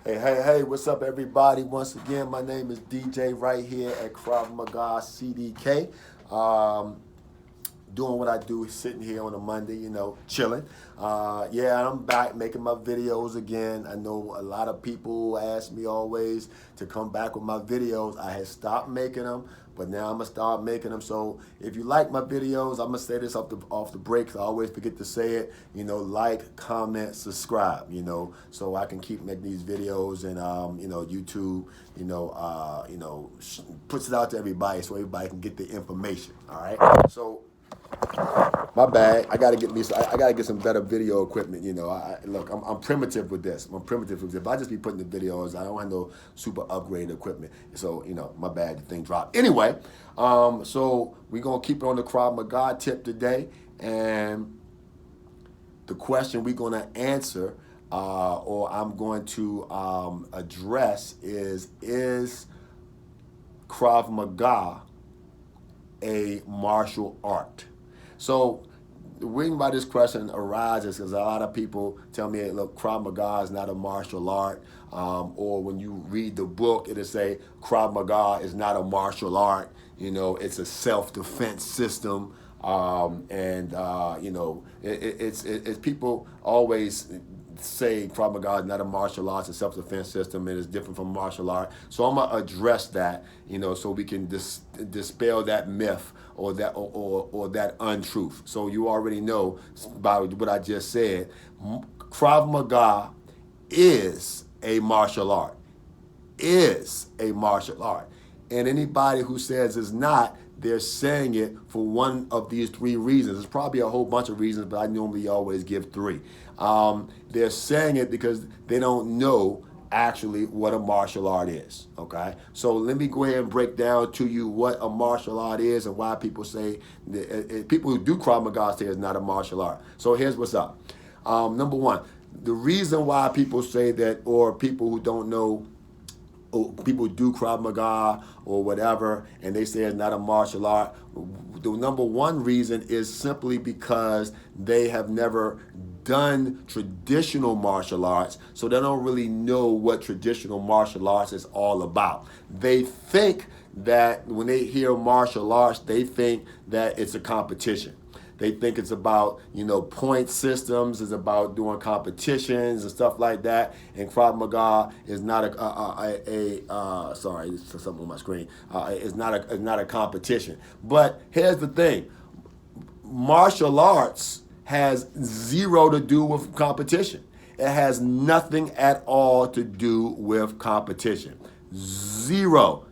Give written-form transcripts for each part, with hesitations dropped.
Hey, what's up, everybody? Once again, my name is DJ right here at Krav Maga CDK. Um, Doing what I do, sitting here on a Monday, chilling. Yeah, I'm back making my videos again. I know a lot of people ask me always to come back with my videos. I had stopped making them, but now I'm gonna start making them. So if you like my videos, I'm gonna say this off the break, 'cause I always forget to say it. Like, comment, subscribe. So I can keep making these videos, and YouTube, puts it out to everybody so everybody can get the information. All right. So my bad. I gotta get me. I gotta get some better video equipment. Look, I'm primitive with this. I'm primitive with this. If I just be putting the videos, I don't have no super upgraded equipment. So my bad. The thing dropped. Anyway, so we're gonna keep it on the Krav Maga tip today, and the question we're gonna answer, or I'm going to address is Krav Maga a martial art? So the reason why this question arises is a lot of people tell me, hey, look, Krav Maga is not a martial art. Or when you read the book, it'll say Krav Maga is not a martial art. It's a self-defense system. It's people always say Krav Maga is not a martial art, it's a self-defense system, and it's different from martial art. So I'm gonna address that, so we can dispel that myth or that untruth. So you already know by what I just said, Krav Maga is a martial art. Is a martial art. And anybody who says it's not, they're saying it for one of these three reasons. There's probably a whole bunch of reasons, but I normally always give three. They're saying it because they don't know actually what a martial art is, okay? So let me go ahead and break down to you what a martial art is and why people say, people who do Krav Maga say it's not a martial art. So here's what's up. Number one, the reason why people say that, or people who don't know, or people do Krav Maga or whatever, and they say it's not a martial art, the number one reason is simply because they have never done traditional martial arts, so they don't really know what traditional martial arts is all about. They think that when they hear martial arts, they think that it's a competition. They think it's about, point systems, it's about doing competitions and stuff like that. And Krav Maga is not sorry, there's something on my screen. It's not a competition. But here's the thing. Martial arts has zero to do with competition. It has nothing at all to do with competition. Zero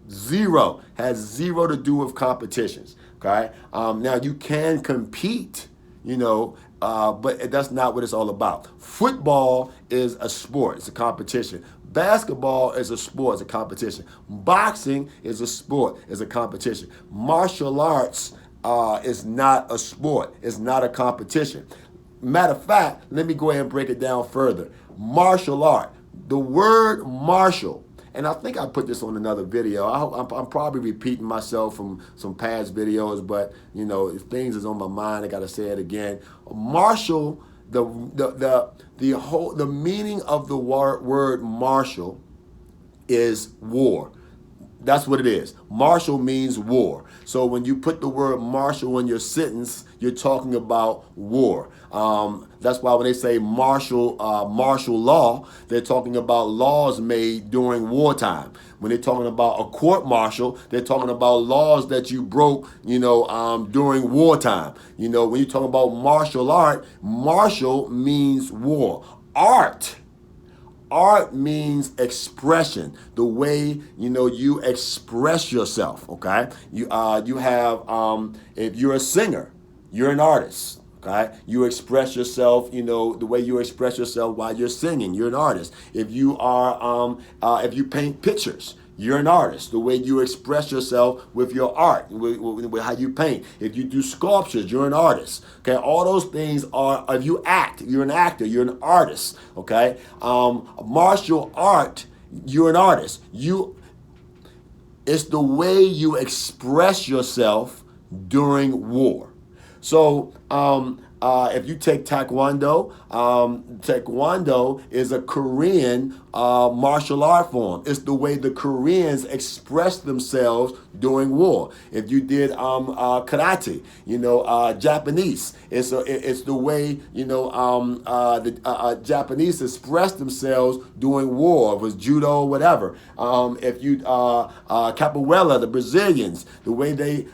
has zero to do with competitions. Okay. Now you can compete, but that's not what it's all about. Football is a sport; it's a competition. Basketball is a sport; it's a competition. Boxing is a sport; it's a competition. Martial arts is not a sport; it's not a competition. Matter of fact, let me go ahead and break it down further. Martial art. The word martial. And I think I put this on another video. I'm probably repeating myself from some past videos, but if things is on my mind, I gotta say it again. Martial, the meaning of the word martial is war. That's what it is. Martial means war. So when you put the word martial in your sentence, you're talking about war. That's why when they say martial law, they're talking about laws made during wartime. When they're talking about a court martial, they're talking about laws that you broke, during wartime. When you're talking about martial art, martial means war. Art means expression, the way you express yourself. Okay, you have if you're a singer, you're an artist. Okay, you express yourself, the way you express yourself while you're singing. You're an artist. If you are, if you paint pictures, you're an artist. The way you express yourself with your art, with how you paint. If you do sculptures, you're an artist. Okay, all those things are. If you act, you're an actor. You're an artist. Okay, martial art, you're an artist. It's the way you express yourself during war. So if you take Taekwondo, Taekwondo is a Korean martial art form. It's the way the Koreans express themselves during war. If you did karate, Japanese, it's the way the Japanese express themselves during war. It was judo, whatever. If you capoeira, the Brazilians, the way the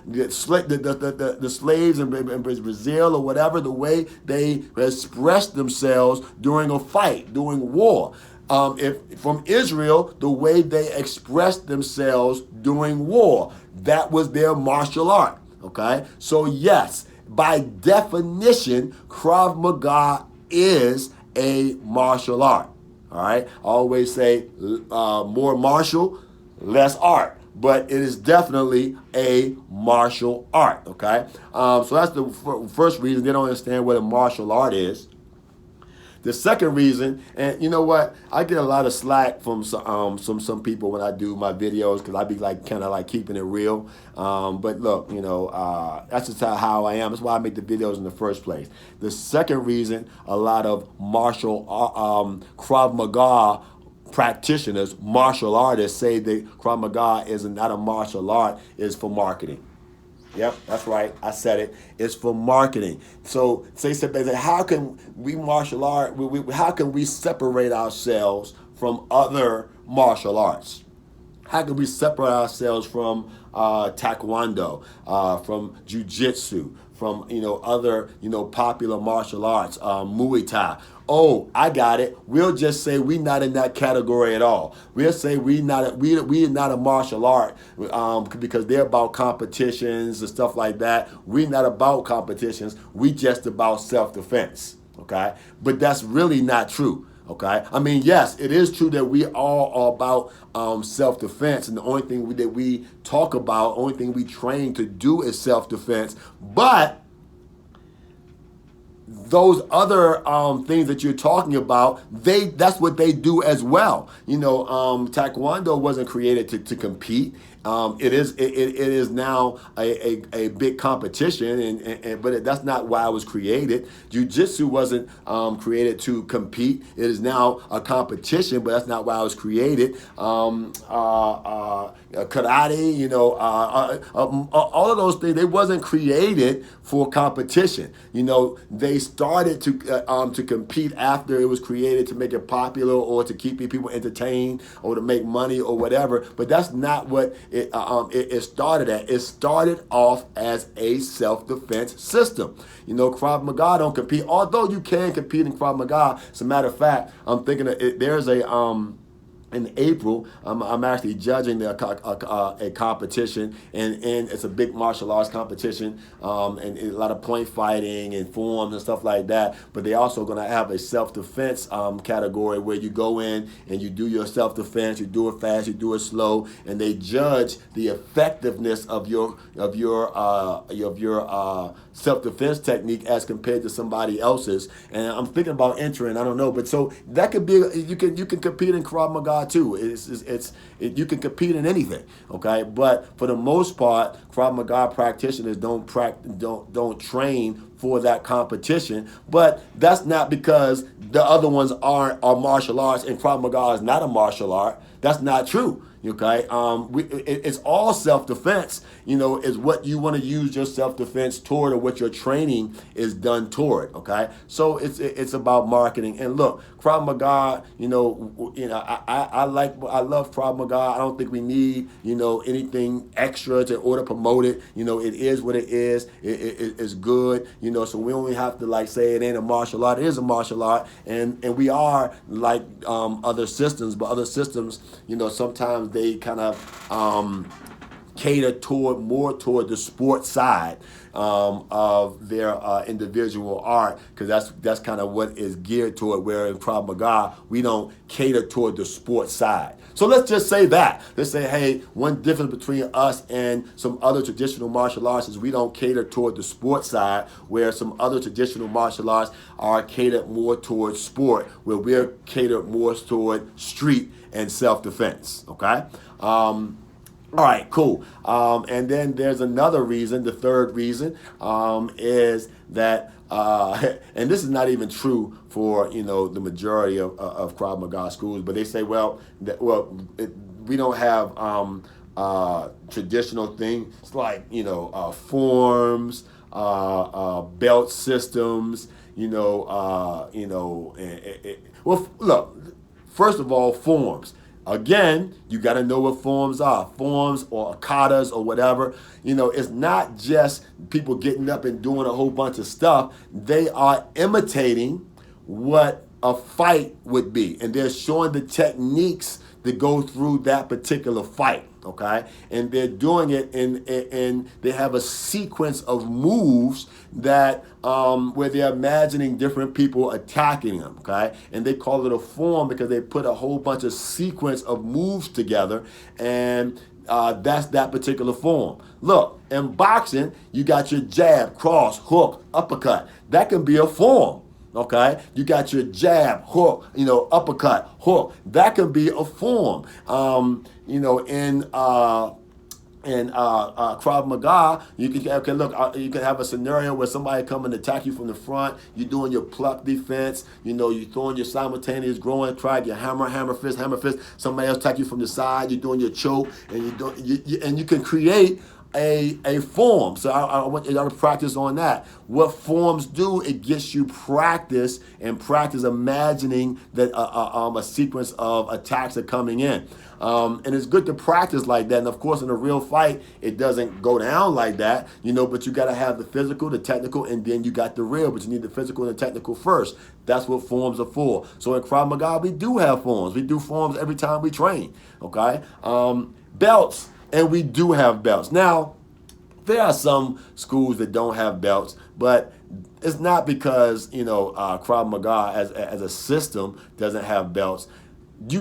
slaves in Brazil or whatever, the way they express themselves during a fight, during war. If from Israel, the way they expressed themselves during war, that was their martial art. Okay, so yes, by definition, Krav Maga is a martial art. All right, I always say more martial, less art, but it is definitely a martial art. Okay, so that's the first reason they don't understand what a martial art is. The second reason, and you know what, I get a lot of slack from some people when I do my videos because I be kind of keeping it real. But look, that's just how I am. That's why I make the videos in the first place. The second reason, a lot of Krav Maga practitioners, martial artists say that Krav Maga is not a martial art, is for marketing. Yep, that's right. I said it. It's for marketing. So say how can we martial art? How can we separate ourselves from other martial arts? How can we separate ourselves from Taekwondo, from Jiu-Jitsu, from other popular martial arts, Muay Thai? Oh, I got it. We'll just say we're not in that category at all. We'll say we're not a martial art because they're about competitions and stuff like that. We're not about competitions. We just about self-defense. Okay, but that's really not true. Okay, I mean, yes, it is true that we all are about self-defense, and the only thing that we talk about, only thing we train to do is self-defense. But those other things that you're talking about, that's what they do as well. Taekwondo wasn't created to compete. It is now a big competition, but that's not why it was created. Jiu-Jitsu wasn't created to compete. It is now a competition, but that's not why it was created. Karate, all of those things, they wasn't created for competition. They started to compete after it was created to make it popular or to keep people entertained or to make money or whatever. But that's not what it started at. It started off as a self-defense system. Krav Maga don't compete, although you can compete in Krav Maga. As a matter of fact, I'm thinking there's in April, I'm actually judging a competition, and it's a big martial arts competition, and a lot of point fighting and forms and stuff like that. But they're also going to have a self-defense category where you go in and you do your self-defense. You do it fast, you do it slow, and they judge the effectiveness of your self-defense technique as compared to somebody else's. And I'm thinking about entering. I don't know, but so that could be you can compete in Krav Maga too. You can compete in anything, okay? But for the most part, Krav Maga practitioners don't train for that competition. But that's not because the other ones are martial arts and Krav Maga is not a martial art. That's not true. Okay, it's all self-defense, is what you want to use your self-defense toward or what your training is done toward, okay? So it's about marketing. And look, Krav Maga, I love Krav Maga. I don't think we need, anything extra to order promote it. It is what it is. It's good, so we only have to say it ain't a martial art. It is a martial art, and we are like other systems, but other systems, sometimes they kind of cater more toward the sports side of their individual art, because that's kind of what is geared toward. Where in Krav Maga, we don't cater toward the sports side. So let's just say that. Let's say, hey, one difference between us and some other traditional martial arts is we don't cater toward the sports side, where some other traditional martial arts are catered more towards sport, where we're catered more toward street and self-defense, okay? All right, cool. And then there's another reason. The third reason is that and this is not even true for the majority of Krav Maga schools, but they say, we don't have traditional things like forms, belt systems. Well, look. First of all, forms. Again, you got to know what forms are. Forms or katas or whatever. It's not just people getting up and doing a whole bunch of stuff. They are imitating what a fight would be. And they're showing the techniques that go through that particular fight. Okay? And they're doing it and they have a sequence of moves that where they're imagining different people attacking them. Okay? And they call it a form because they put a whole bunch of sequence of moves together, and that's that particular form. Look, in boxing, you got your jab, cross, hook, uppercut. That can be a form. Okay, you got your jab, hook, uppercut, hook. That can be a form. In Krav Maga, you can you can have a scenario where somebody come and attack you from the front. You're doing your pluck defense. You're throwing your simultaneous groin strike, your hammer fist. Somebody else attack you from the side. You're doing your choke, and you can create a form. So I want y'all to practice on that. What forms do, it gets you practice imagining that a sequence of attacks are coming in. And it's good to practice like that. And of course, in a real fight, it doesn't go down like that, but you got to have the physical, the technical, and then you got the real, but you need the physical and the technical first. That's what forms are for. So in Krav Maga, we do have forms. We do forms every time we train, okay? Belts. And we do have belts. Now, there are some schools that don't have belts, but it's not because, Krav Maga as a system doesn't have belts. You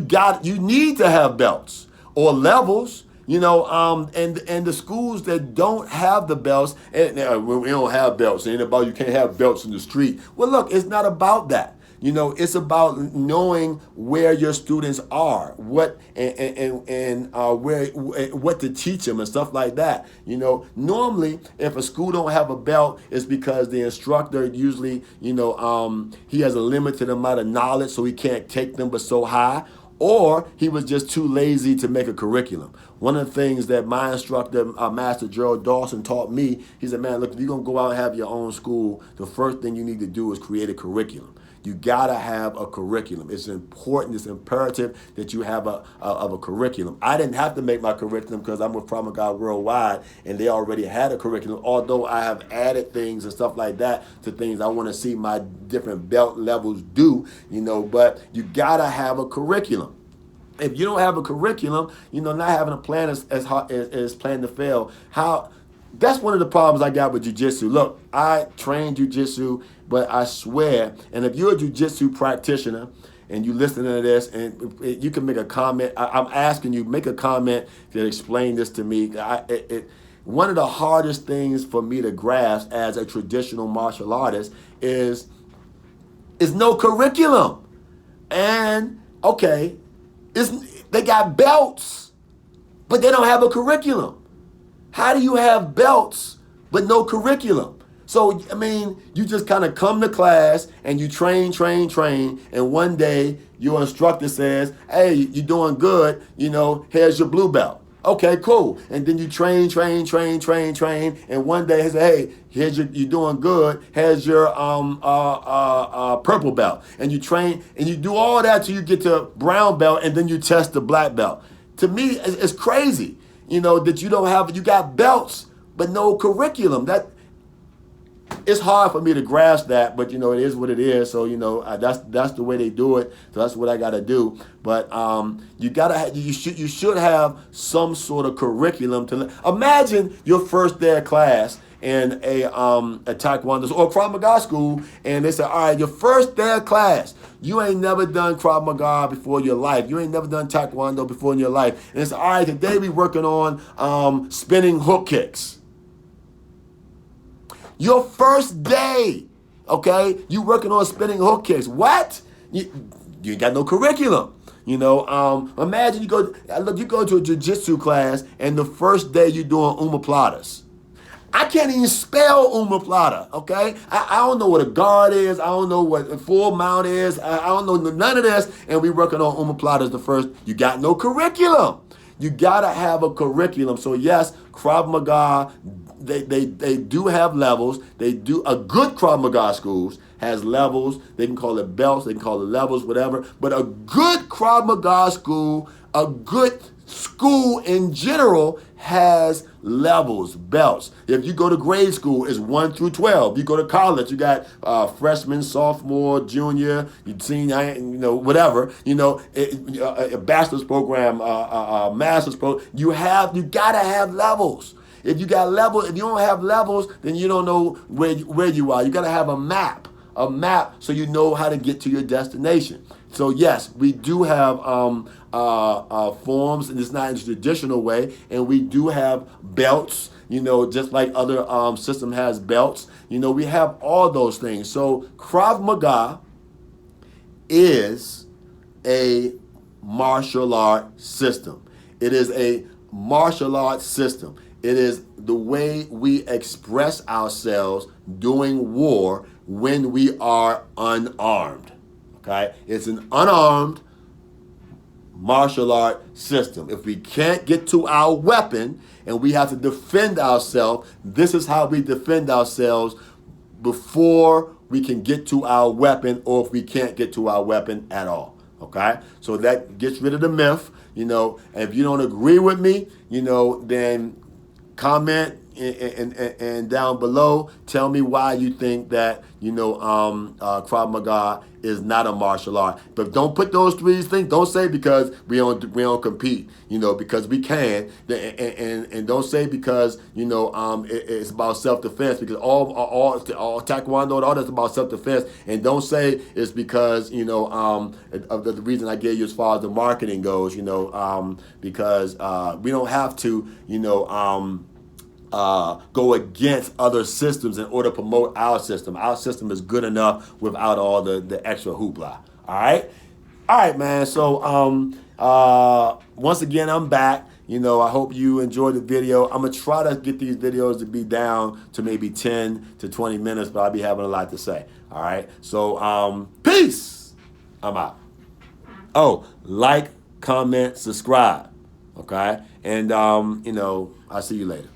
need to have belts or levels, and the schools that don't have the belts, and we don't have belts. It ain't about you can't have belts in the street. Well, look, it's not about that. It's about knowing where your students are, what what to teach them and stuff like that. Normally, if a school don't have a belt, it's because the instructor usually, he has a limited amount of knowledge, so he can't take them but so high. Or he was just too lazy to make a curriculum. One of the things that my instructor, Master Gerald Dawson, taught me, he said, man, look, if you're going to go out and have your own school, the first thing you need to do is create a curriculum. You gotta have a curriculum. It's important, it's imperative that you have a curriculum. I didn't have to make my curriculum because I'm with Krav Maga Worldwide and they already had a curriculum, although I have added things and stuff like that to things I want to see my different belt levels do, but you gotta have a curriculum. If you don't have a curriculum, not having a plan is plan to fail. That's one of the problems I got with jiu-jitsu. Look, I train jiu-jitsu, but I swear, and if you're a jiu-jitsu practitioner and you listening to this, and you can make a comment, I'm asking you, make a comment to explain this to me. One of the hardest things for me to grasp as a traditional martial artist is no curriculum. And, okay, they got belts, but they don't have a curriculum. How do you have belts but no curriculum? So, you just kind of come to class and you train, and one day your instructor says, hey, you're doing good, here's your blue belt. Okay, cool. And then you train, and one day he says, hey, you're doing good, here's your purple belt. And you train, and you do all that till you get to brown belt, and then you test the black belt. To me, it's crazy. That you got belts, but no curriculum. It's hard for me to grasp that, but it is what it is. So that's the way they do it. So that's what I got to do. But you should have some sort of curriculum to imagine your first day of class in a Taekwondo or Krav Maga school, and they say, all right, your first day of class, you ain't never done Krav Maga before in your life. You ain't never done Taekwondo before in your life. And it's, all right, today we working on spinning hook kicks. Your first day, okay, you working on spinning hook kicks. What? You ain't got no curriculum. Imagine you go to a jiu-jitsu class and the first day you're doing omoplatas. I can't even spell omoplata, okay? I don't know what a guard is. I don't know what a full mount is. I don't know none of this. And we working on omoplata as the first. You got no curriculum. You got to have a curriculum. So yes, Krav Maga, they do have levels. They do, a good Krav Maga schools has levels. They can call it belts. They can call it levels, whatever. But a good Krav Maga school, a good school in general has levels, belts. If you go to grade school, it's 1 through 12. You go to college, you got freshman, sophomore, junior, senior, whatever. A bachelor's program, master's program. You gotta have levels. If you don't have levels, then you don't know where you are. You gotta have a map so you know how to get to your destination. So yes, we do have forms, and it's not in a traditional way, and we do have belts, just like other system has belts. We have all those things. So Krav Maga is a martial art system. It is a martial art system. It is the way we express ourselves during war when we are unarmed. Okay? It's an unarmed martial art system. If we can't get to our weapon and we have to defend ourselves, this is how we defend ourselves before we can get to our weapon, or if we can't get to our weapon at all. Okay? So that gets rid of the myth, and if you don't agree with me, then comment and down below, tell me why you think that Krav Maga is not a martial art. But don't put those three things. Don't say because we don't compete. Because we can, and don't say because it's about self-defense, because all taekwondo and all that's about self-defense. And don't say it's because of the reason I gave you as far as the marketing goes. Because we don't have to go against other systems in order to promote our system. Our system is good enough without all the extra hoopla. All right, man. So once again, I'm back. I hope you enjoyed the video. I'm gonna try to get these videos to be down to maybe 10 to 20 minutes, but I'll be having a lot to say. All right. So peace. I'm out. Oh, like, comment, subscribe. Okay. And I'll see you later.